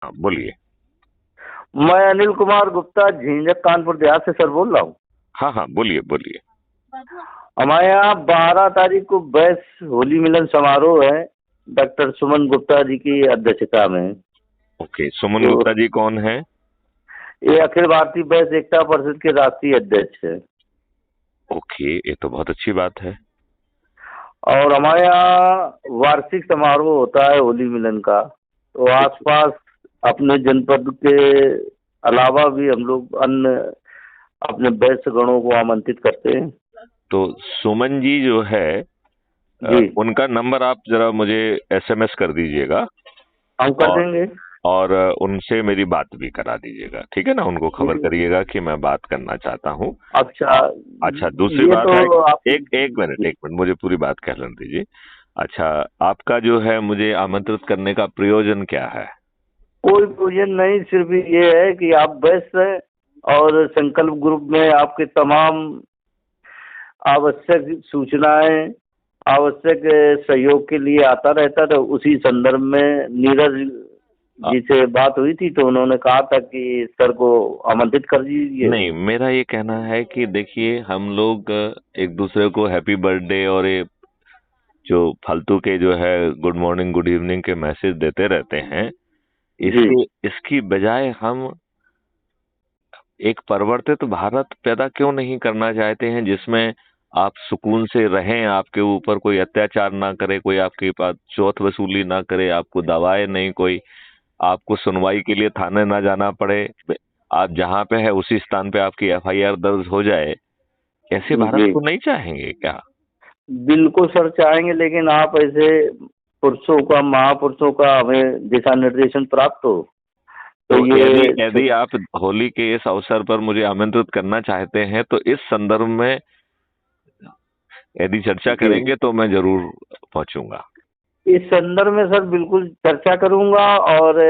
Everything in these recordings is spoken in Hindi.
हाँ, बोलिए। मैं अनिल कुमार गुप्ता झिंझक कानपुर देहात से सर बोल रहा हूँ। हाँ हाँ, बोलिए बोलिए। हमारे यहाँ 12 तारीख को बैस होली मिलन समारोह है, डॉक्टर सुमन गुप्ता जी की अध्यक्षता में। ओके, सुमन तो गुप्ता जी कौन है? ये अखिल भारतीय बैस एकता परिषद के राष्ट्रीय अध्यक्ष है। ओके, ये तो बहुत अच्छी बात है। और हमारे यहाँ वार्षिक समारोह होता है होली मिलन का। तो देखिए, आसपास अपने जनपद के अलावा भी हम लोग अन्य अपने बैस गणों को आमंत्रित करते हैं। तो सुमन जी जो है, जी, उनका नंबर आप जरा मुझे एसएमएस कर दीजिएगा। हम कर और देंगे। और उनसे मेरी बात भी करा दीजिएगा, ठीक है ना? उनको खबर जी, करिएगा कि मैं बात करना चाहता हूँ। अच्छा। और अच्छा, दूसरी ये बात है, तो आप एक एक मिनट एक मिनट, मुझे पूरी बात कह लेने दीजिए। अच्छा, आपका जो है मुझे आमंत्रित करने का प्रयोजन क्या है? कोई प्रयोजन नहीं, सिर्फ ये है कि आप व्यस्त हैं और संकल्प ग्रुप में आपके तमाम आवश्यक सूचनाएं, आवश्यक सहयोग के लिए आता रहता था। उसी संदर्भ में नीरज अ, जी से बात हुई थी, तो उन्होंने कहा था कि सर को आमंत्रित कर दीजिए। नहीं, मेरा ये कहना है कि देखिए, हम लोग एक दूसरे को हैप्पी बर्थडे और ये जो फालतू के जो है गुड मॉर्निंग गुड इवनिंग के मैसेज देते रहते हैं, जी, इसके इसकी बजाय हम एक परिवर्तित भारत पैदा क्यों नहीं करना चाहते हैं, जिसमें आप सुकून से रहें, आपके ऊपर कोई अत्याचार ना करे, कोई आपके पास चौथ वसूली ना करे, आपको दबाए नहीं कोई, आपको सुनवाई के लिए थाने ना जाना पड़े, आप जहाँ पे है उसी स्थान पे आपकी एफआईआर दर्ज हो जाए। ऐसे भारत जी, को नहीं चाहेंगे क्या? बिल्कुल सर चाहेंगे, लेकिन आप ऐसे पुरुषों का, महापुरुषों का हमें दिशा निर्देशन प्राप्त हो तो तो यदि ये यदि आप होली के इस अवसर पर मुझे आमंत्रित करना चाहते हैं, तो इस संदर्भ में यदि चर्चा जी, करेंगे तो मैं जरूर पहुंचूंगा। इस संदर्भ में सर बिल्कुल चर्चा करूंगा। और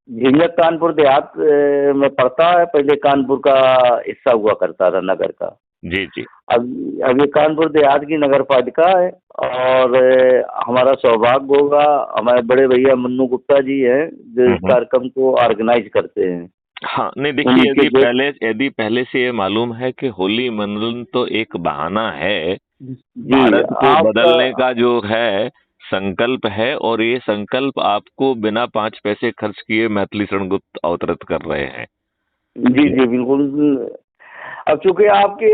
झिंझक कानपुर देहात में पड़ता है, पहले कानपुर का हिस्सा हुआ करता था नगर का। जी जी। अब ये कानपुर देहात की नगर पालिका है। और हमारा सौभाग्य होगा, हमारे बड़े भैया मन्नू गुप्ता जी हैं जो इस हम्म। कार्यक्रम को ऑर्गेनाइज करते हैं। हाँ, नहीं देखिए, उनके जो यदि पहले से ये मालूम है कि होली मनोरंजन तो एक बहाना है, जी भारत को आपका, बदलने का जो है संकल्प है, और ये संकल्प आपको बिना 5 पैसे खर्च किए मैथिली शरण गुप्त अवतरित कर रहे हैं। जी जी बिल्कुल। अब चूंकि आपके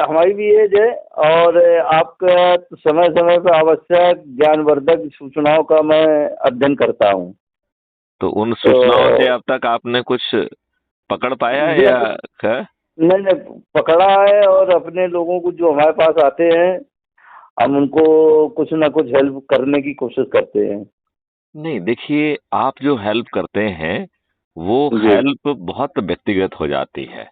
हमारी भी एज है और आपका समय समय पर आवश्यक ज्ञानवर्धक सूचनाओं का मैं अध्ययन करता हूँ। तो उन सूचनाओं से तो अब तक आपने कुछ पकड़ पाया है जी या अब क्या? मैंने पकड़ा है, और अपने लोगों को जो हमारे पास आते हैं हम उनको कुछ ना कुछ हेल्प करने की कोशिश करते हैं। नहीं देखिए, आप जो हेल्प करते हैं वो जी, हेल्प बहुत व्यक्तिगत हो जाती है,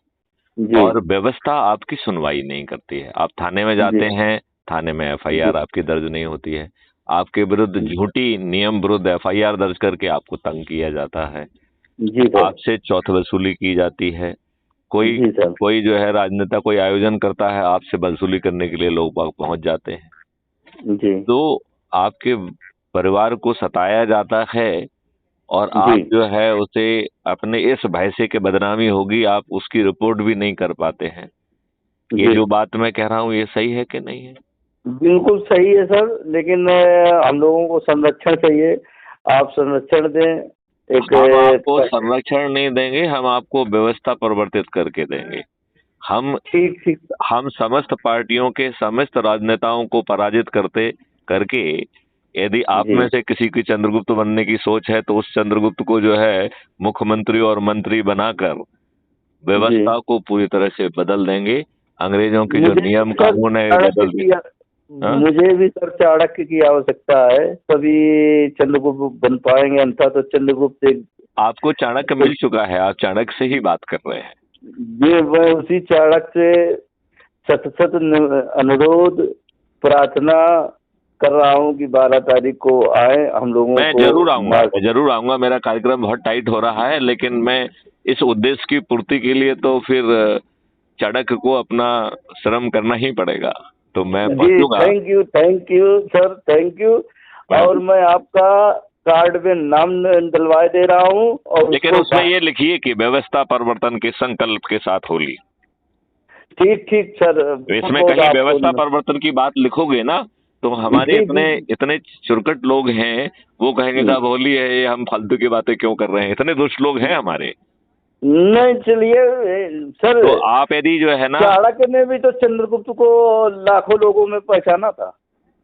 जी, और व्यवस्था आपकी सुनवाई नहीं करती है। आप थाने में जी, जाते हैं, थाने में जी, एफआईआर आपकी दर्ज नहीं होती है, आपके विरुद्ध झूठी नियम विरुद्ध एफआईआर दर्ज करके आपको तंग किया जाता है, जी सर, आपसे चौथ वसूली की जाती है। कोई जी सर, कोई जो है राजनेता कोई आयोजन करता है, आपसे वसूली करने के लिए लोग बाग पहुंच जाते हैं। जी, तो आपके परिवार को सताया जाता है, और जी, आप जो है उसे अपने इस भय से कि बदनामी होगी, आप उसकी रिपोर्ट भी नहीं कर पाते हैं। ये जी, जो बात मैं कह रहा हूँ, ये सही है कि नहीं है? बिल्कुल सही है सर, लेकिन हम लोगों को संरक्षण चाहिए। आप संरक्षण दें। एक हम आपको संरक्षण नहीं देंगे, हम आपको व्यवस्था परिवर्तित करके देंगे। हम ठीक ठीक। हम समस्त पार्टियों के समस्त राजनेताओं को पराजित करते करके, यदि आप जी, में से किसी की चंद्रगुप्त बनने की सोच है, तो उस चंद्रगुप्त को जो है मुख्यमंत्री और मंत्री बनाकर जी, व्यवस्था को पूरी तरह से बदल देंगे। अंग्रेजों के जो मुझे भी नियम सर कानून है ये चाणक्य बदल दे। की हाँ? मुझे भी सर चाणक्य की आवश्यकता है, तभी चंद्रगुप्त बन पाएंगे, अन्यथा तो चंद्रगुप्त एक आपको चाणक्य मिल चुका है, आप चाणक्य से ही बात कर रहे हैं। ये मैं उसी चाणक्य से सत सत अनुरोध प्रार्थना कर रहा हूँ कि 12 तारीख को आए, हम लोगों मैं को जरूर आऊंगा, मार्ग। मैं जरूर आऊंगा, मेरा कार्यक्रम बहुत टाइट हो रहा है, लेकिन मैं इस उद्देश्य की पूर्ति के लिए तो फिर चाणक्य को अपना श्रम करना ही पड़ेगा, तो मैं जी पहुंचूंगा। Thank you sir, thank you. मैं और मैं आपका कार्ड में नाम डलवा दे रहा हूँ। और लेकिन उसमें ये लिखिए कि व्यवस्था परिवर्तन के संकल्प के साथ होली। ठीक ठीक सर। इसमें कहीं व्यवस्था परिवर्तन की बात लिखोगे ना तो हमारे इतने चुरकट लोग हैं, वो कहेंगे साहब होली है, ये हम फालतू की बातें क्यों कर रहे हैं। इतने दुष्ट लोग हैं हमारे। नहीं चलिए सर, तो आप यदि जो है ना, चाणक्य ने भी तो चंद्रगुप्त को लाखों लोगों में पहचाना था।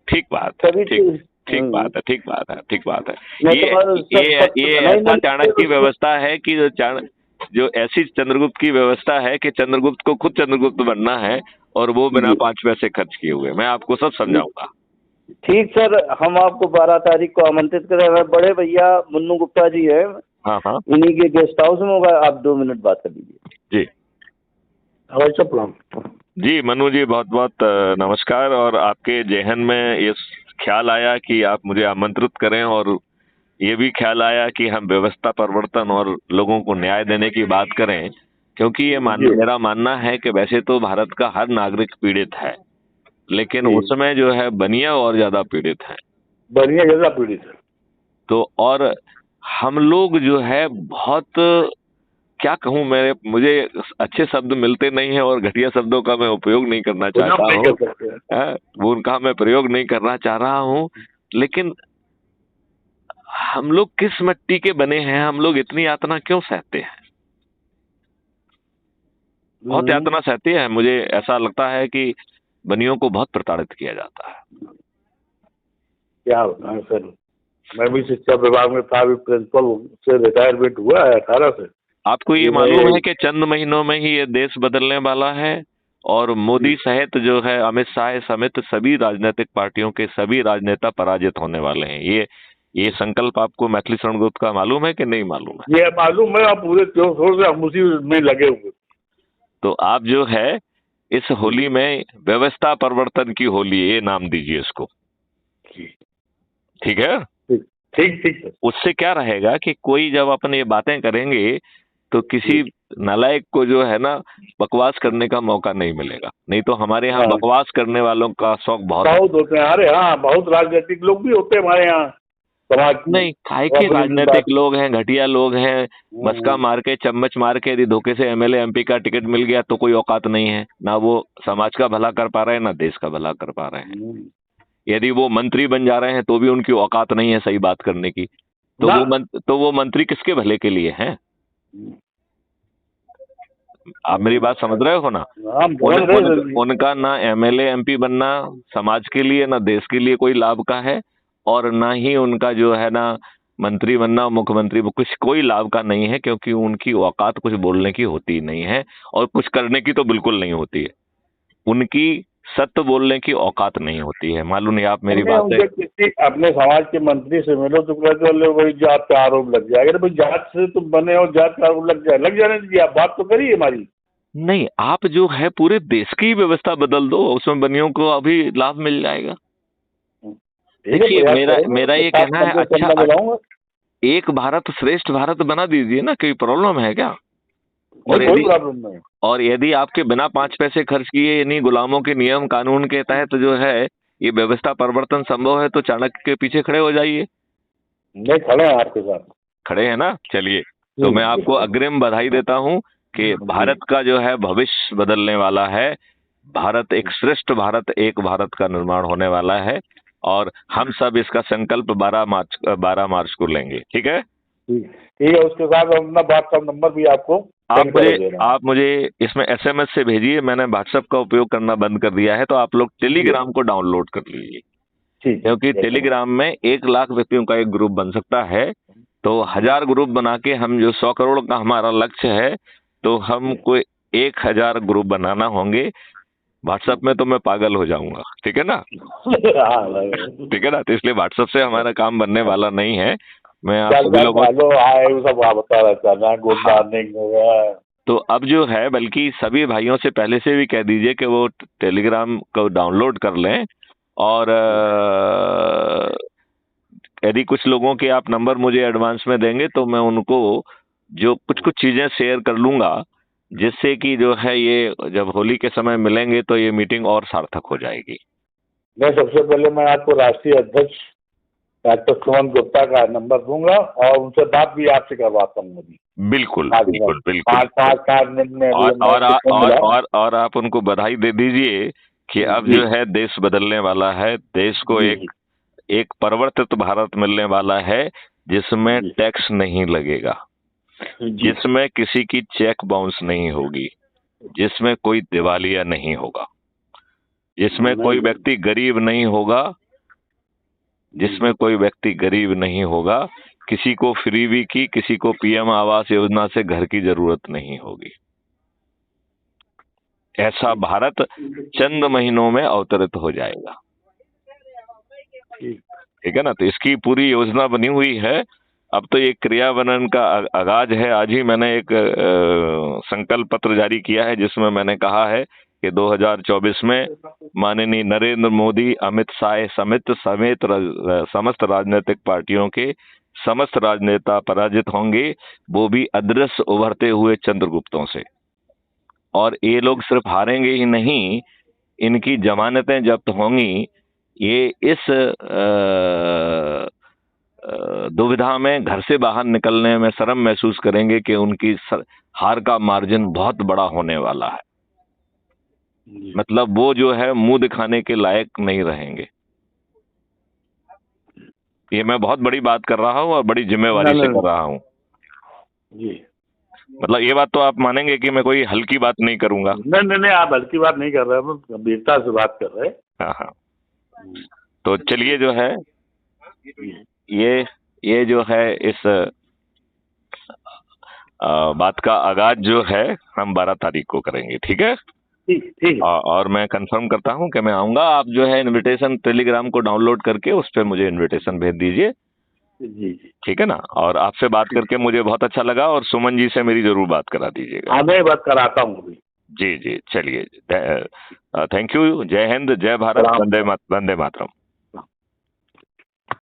ठीक बात है, ठीक बात है, ठीक बात है, ठीक बात है। ये ऐसा चाणक्य की व्यवस्था है कि जो ऐसी चंद्रगुप्त की व्यवस्था है कि चंद्रगुप्त को खुद चंद्रगुप्त बनना है और वो बिना 5 पैसे खर्च किए हुए। मैं आपको सब समझाऊंगा। ठीक सर, हम आपको 12 तारीख को आमंत्रित कर रहे हैं। बड़े भैया मुन्नू गुप्ता जी है, हाँ हाँ, इन्हीं के गेस्ट हाउस में होगा। आप 2 मिनट बात कर लीजिए। जी प्रणाम। जी मनु जी, बहुत बहुत नमस्कार। और आपके जहन में ये ख्याल आया कि आप मुझे आमंत्रित करें, और ये भी ख्याल आया कि हम व्यवस्था परिवर्तन और लोगों को न्याय देने की बात करें, क्योंकि ये मेरा मानना है कि वैसे तो भारत का हर नागरिक पीड़ित है, लेकिन उसमें जो है बनिया और ज्यादा पीड़ित है। बनिया ज्यादा पीड़ित है। तो और हम लोग जो है बहुत, क्या कहूँ, मुझे अच्छे शब्द मिलते नहीं है और घटिया शब्दों का मैं उपयोग नहीं करना चाहता हूँ, वो उनका मैं प्रयोग नहीं करना चाह रहा हूँ। लेकिन हम लोग किस मिट्टी के बने हैं, हम लोग इतनी यातना क्यों सहते हैं? बहुत यातना सहते हैं। मुझे ऐसा लगता है कि बनियों को बहुत प्रताड़ित किया जाता है। क्या होता है सर, मैं भी शिक्षा विभाग में था, प्रिंसिपल से रिटायरमेंट हुआ है 18 से। आपको ये मालूम है कि चंद महीनों में ही ये देश बदलने वाला है, और मोदी सहित जो है अमित शाह समेत सभी राजनीतिक पार्टियों के सभी राजनेता पराजित होने वाले हैं। ये संकल्प आपको मैथिली शरण गुप्त का मालूम है कि नहीं मालूम है? ये मालूम है, आप पूरे जोर से हम उसी में लगे हुए। तो आप जो है इस होली में व्यवस्था परिवर्तन की होली, ये नाम दीजिए इसको। ठीक है? ठीक ठीक। उससे क्या रहेगा कि कोई जब अपन ये बातें करेंगे तो किसी नालायक को जो है ना बकवास करने का मौका नहीं मिलेगा। नहीं तो हमारे यहाँ बकवास करने वालों का शौक बहुत होते हैं। अरे हाँ, बहुत राजनीतिक लोग भी होते हैं हमारे यहाँ समाज नहीं, काय के राजनीतिक लोग हैं, घटिया लोग हैं। मस्का मार के, चम्मच मार के यदि धोखे से एमएलए एमपी का टिकट मिल गया तो कोई औकात नहीं है ना, वो समाज का भला कर पा रहे हैं ना देश का भला कर पा रहे हैं। यदि वो मंत्री बन जा रहे हैं तो भी उनकी औकात नहीं है सही बात करने की। तो वो मंत्री किसके भले के लिए हैं? आप मेरी बात समझ रहे हो ना? उनका ना एमएलए एमपी बनना समाज के लिए ना देश के लिए कोई लाभ का है, और ना ही उनका जो है ना मंत्री बनना, मुख्यमंत्री, कुछ कोई लाभ का नहीं है, क्योंकि उनकी औकात कुछ बोलने की होती नहीं है और कुछ करने की तो बिल्कुल नहीं होती है। उनकी सत्य बोलने की औकात नहीं होती है। मालूम नहीं आप मेरी बात है? किसी अपने समाज के मंत्री से मिलो तो वही जात का आरोप लग जाएगा। भाई जात से तुम बने हो, जात का आरोप लग जाने दीजिए। आप बात तो करिए हमारी। नहीं, आप जो है पूरे देश की व्यवस्था बदल दो, उसमें बनियों को अभी लाभ मिल जाएगा। देखिए मेरा ये कहना है, अच्छा एक भारत श्रेष्ठ भारत बना दीजिए ना, कोई प्रॉब्लम है क्या? और यदि आपके बिना 5 पैसे खर्च किए इन्हीं गुलामों के नियम कानून के तहत जो है ये व्यवस्था परिवर्तन संभव है, तो चाणक्य के पीछे खड़े हो जाइए। नहीं, खड़े हैं आपके साथ। खड़े हैं ना? चलिए, तो मैं आपको अग्रिम बधाई देता हूं कि भारत का जो है भविष्य बदलने वाला है। भारत एक श्रेष्ठ भारत, एक भारत का निर्माण होने वाला है, और हम सब इसका संकल्प 12 मार्च को लेंगे। ठीक है? ठीक है। उसके साथ अपना व्हाट्सएप नंबर भी आपको आप मुझे इसमें एसएमएस से भेजिए। मैंने व्हाट्सएप का उपयोग करना बंद कर दिया है, तो आप लोग टेलीग्राम को डाउनलोड कर लीजिए, क्योंकि टेलीग्राम में 1 लाख व्यक्तियों का एक ग्रुप बन सकता है। तो 1000 ग्रुप बना के हम जो 100 करोड़ का हमारा लक्ष्य है, तो हमको 1000 ग्रुप बनाना होंगे। व्हाट्सएप में तो मैं पागल हो जाऊंगा। ठीक है ना? ठीक है ना? तो इसलिए व्हाट्सएप से हमारा काम बनने वाला नहीं है। मैं आप सभी लोगों तो अब जो है, बल्कि सभी भाइयों से पहले से भी कह दीजिए कि वो टेलीग्राम को डाउनलोड कर लें, और यदि कुछ लोगों के आप नंबर मुझे एडवांस में देंगे तो मैं उनको जो कुछ चीजें शेयर कर लूंगा, जिससे कि जो है ये जब होली के समय मिलेंगे तो ये मीटिंग और सार्थक हो जाएगी। मैं सबसे पहले मैं आपको राष्ट्रीय अध्यक्ष डॉक्टर सुमन गुप्ता का नंबर दूंगा और उनसे बात भी आपसे करवाता हूँ अभी। बिल्कुल आज बिल्कुल बिल्कुल। 5 मिनट में और आप उनको बधाई दे दीजिए कि अब जो है देश बदलने वाला है, देश को एक परिवर्तित भारत मिलने वाला है जिसमें टैक्स नहीं लगेगा, जिसमें किसी की चेक बाउंस नहीं होगी, जिसमें कोई दिवालिया नहीं होगा, जिसमें कोई व्यक्ति गरीब नहीं होगा, जिसमें कोई व्यक्ति गरीब नहीं होगा, किसी को फ्रीबी की, किसी को पीएम आवास योजना से घर की जरूरत नहीं होगी। ऐसा भारत चंद महीनों में अवतरित हो जाएगा। ठीक है ना? तो इसकी पूरी योजना बनी हुई है। अब तो ये क्रियान्वयन का आगाज है। आज ही मैंने एक संकल्प पत्र जारी किया है जिसमें मैंने कहा है कि 2024 में माननीय नरेंद्र मोदी, अमित शाह समेत समस्त राजनीतिक पार्टियों के समस्त राजनेता पराजित होंगे, वो भी अदृश्य उभरते हुए चंद्रगुप्तों से। और ये लोग सिर्फ हारेंगे ही नहीं, इनकी जमानतें जब्त होंगी। ये इस दुविधा में घर से बाहर निकलने में शर्म महसूस करेंगे कि उनकी हार का मार्जिन बहुत बड़ा होने वाला है। मतलब वो जो है मुंह दिखाने के लायक नहीं रहेंगे। ये मैं बहुत बड़ी बात कर रहा हूँ और बड़ी जिम्मेवारी से कर रहा हूँ जी। मतलब ये बात तो आप मानेंगे कि मैं कोई हल्की बात नहीं करूंगा। नहीं, आप हल्की बात नहीं कर रहे, गंभीरता से बात कर रहे। हाँ। तो चलिए जो है ये जो है इस बात का आगाज जो है हम 12 तारीख को करेंगे। ठीक है? ठीक। और मैं कंफर्म करता हूं कि मैं आऊंगा। आप जो है इनविटेशन टेलीग्राम को डाउनलोड करके उस पर मुझे इनविटेशन भेज दीजिए। जी। ठीक है ना? और आपसे बात करके मुझे बहुत अच्छा लगा और सुमन जी से मेरी जरूर बात करा दीजिएगा। हाँ, मैं बात कराता हूँ। जी। चलिए, थैंक यू। जय हिंद, जय भारत, वंदे मातरम।